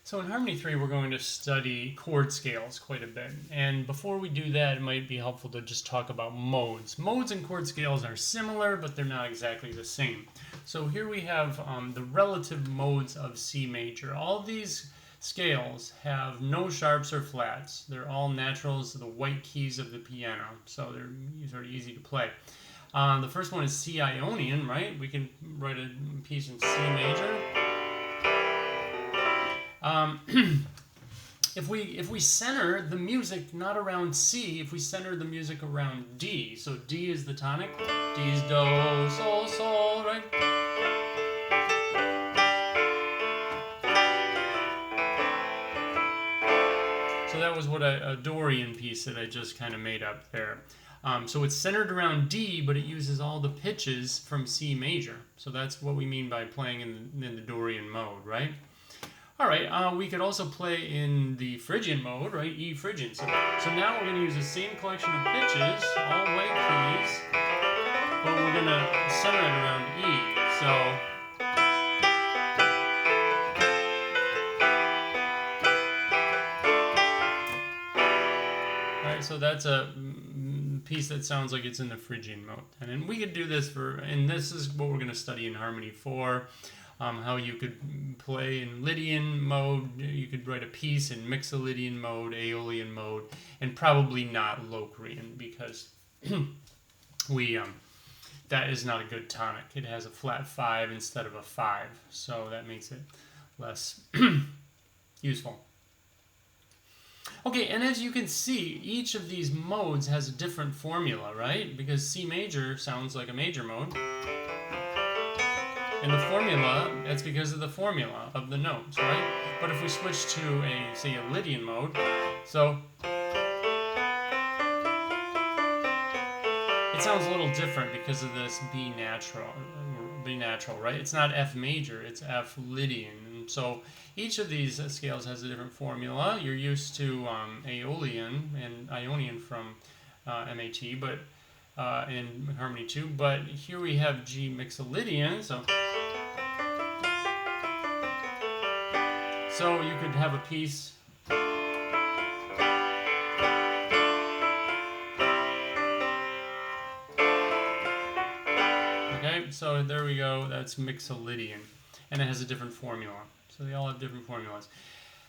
So in Harmony 3, we're going to study chord scales quite a bit. And before we do that, it might be helpful to just talk about modes. Modes and chord scales are similar, but they're not exactly the same. So here we have the relative modes of C major. All these scales have no sharps or flats. They're all naturals, the white keys of the piano. So they're sort of easy to play. The first one is C Ionian, right? We can write a piece in C major. If we center the music not around C, if we center the music around D, so D is the tonic, D is do, sol, sol, right? So that was what a Dorian piece that I just kind of made up there. So it's centered around D, but it uses all the pitches from C major. So that's what we mean by playing in the Dorian mode, right? All right, we could also play in the Phrygian mode, right? E Phrygian. So now we're going to use the same collection of pitches, all white keys, but we're going to center it around E. So, all right, so that's a piece that sounds like it's in the Phrygian mode. And then we could do this and this is what we're going to study in Harmony 4. How you could play in Lydian mode, you could write a piece in Mixolydian mode, Aeolian mode, and probably not Locrian because that is not a good tonic. It has a flat 5 instead of a 5, so that makes it less useful. Okay, and as you can see, each of these modes has a different formula, right? Because C major sounds like a major mode. And the formula, that's because of the formula of the notes, right? But if we switch to say a Lydian mode, so it sounds a little different because of this B natural, right? It's not F major, it's F Lydian. And so each of these scales has a different formula. You're used to Aeolian and Ionian from MAT, but in Harmony 2, but here we have G Mixolydian, so you could have a piece okay, so there we go, that's Mixolydian, and it has a different formula, so they all have different formulas.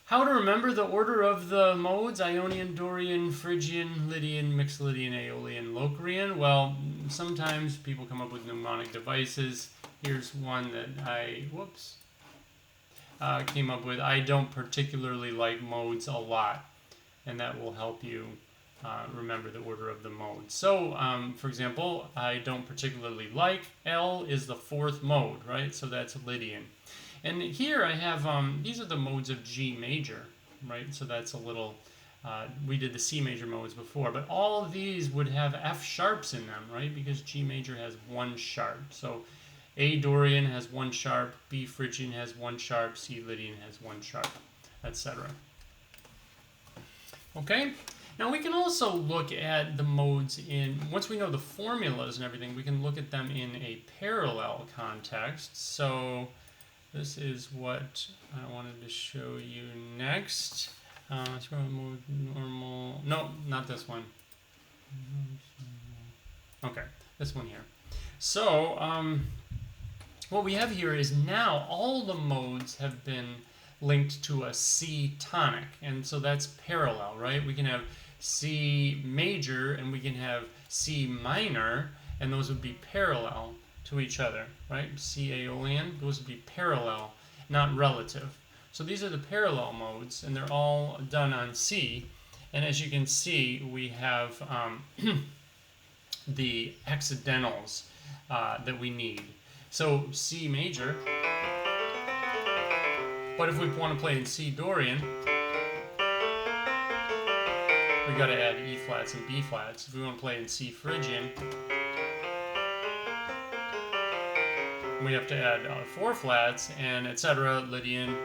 How to remember the order of the modes: Ionian, Dorian, Phrygian, Lydian, Mixolydian, Aeolian, Locrian. Well, sometimes people come up with mnemonic devices. Here's one that I came up with. I don't particularly like modes a lot, and that will help you remember the order of the modes. So, for example, I don't particularly like L is the 4th mode, right? So that's Lydian. And here I have, these are the modes of G major, right? So that's a little, we did the C major modes before, but all of these would have F sharps in them, right? Because G major has 1 sharp. So A Dorian has 1 sharp, B Phrygian has 1 sharp, C Lydian has 1 sharp, etc. Okay? Now we can also look at the modes once we know the formulas and everything, we can look at them in a parallel context. So this is what I wanted to show you next. Normal. No, not this one. Okay, this one here. So what we have here is now all the modes have been linked to a C tonic, and so that's parallel, right? We can have C major and we can have C minor, and those would be parallel to each other, right? C Aeolian, those would be parallel, not relative. So these are the parallel modes, and they're all done on C. And as you can see, we have the accidentals that we need. So C major, but if we want to play in C Dorian, we got to add E flats and B flats. If we want to play in C Phrygian, we have to add 4 flats and etc. Lydian,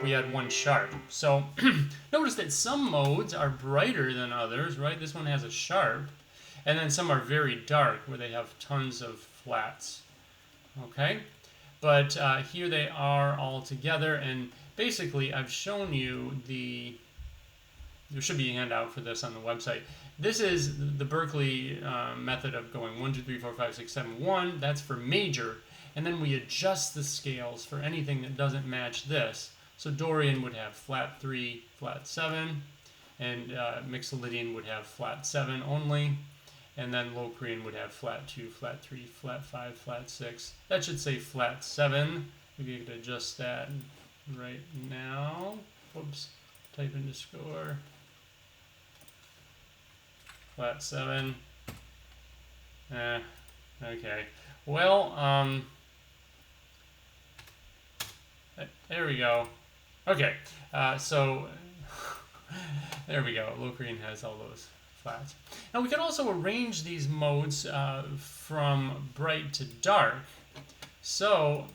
we add 1 sharp. So notice that some modes are brighter than others, right? This one has a sharp, and then some are very dark where they have tons of flats. Okay? But here they are all together, and basically I've shown you there should be a handout for this on the website. This is the Berkeley method of going 1, 2, 3, 4, 5, 6, 7, 1. That's for major. And then we adjust the scales for anything that doesn't match this. So Dorian would have flat 3, flat 7. And Mixolydian would have flat 7 only. And then Locrian would have flat 2, flat 3, flat 5, flat 6. That should say flat 7. Maybe you could adjust that right now. Whoops. Type into score. Flat 7. Okay. Well, there we go. Okay. So, there we go. Locrian has all those flats. Now we can also arrange these modes from bright to dark. So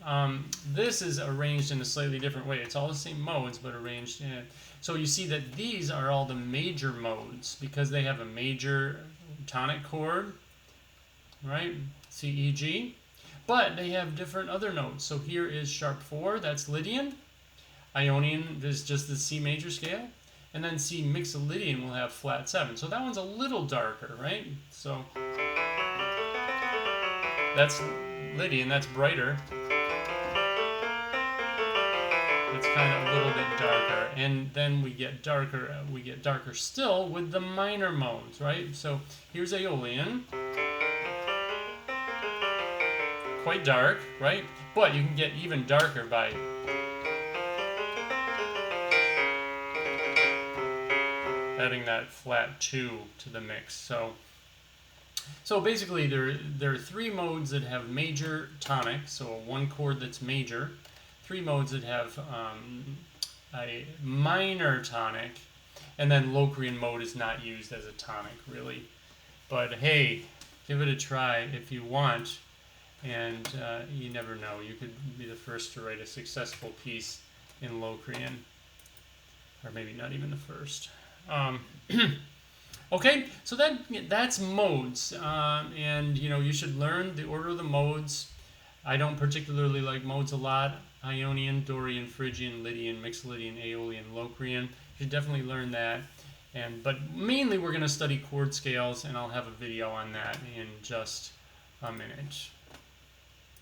this is arranged in a slightly different way. It's all the same modes, but arranged in it. So you see that these are all the major modes because they have a major tonic chord, right? C, E, G. But they have different other notes. So here is sharp 4, that's Lydian. Ionian is just the C major scale. And then C Mixolydian will have flat 7. So that one's a little darker, right? So that's Lydian, that's brighter. It's kind of a little bit darker. And then we get darker still with the minor modes, right? So here's Aeolian. Quite dark, right? But you can get even darker by adding that flat 2 to the mix. So basically there are 3 modes that have major tonic, so a 1 chord that's major, 3 modes that have a minor tonic, and then Locrian mode is not used as a tonic really. But hey, give it a try if you want, and you never know, you could be the first to write a successful piece in Locrian, or maybe not even the first. Okay, so that's modes, and you should learn the order of the modes. I don't particularly like modes a lot. Ionian, Dorian, Phrygian, Lydian, Mixolydian, Aeolian, Locrian. You should definitely learn that. But mainly we're going to study chord scales, and I'll have a video on that in just a minute.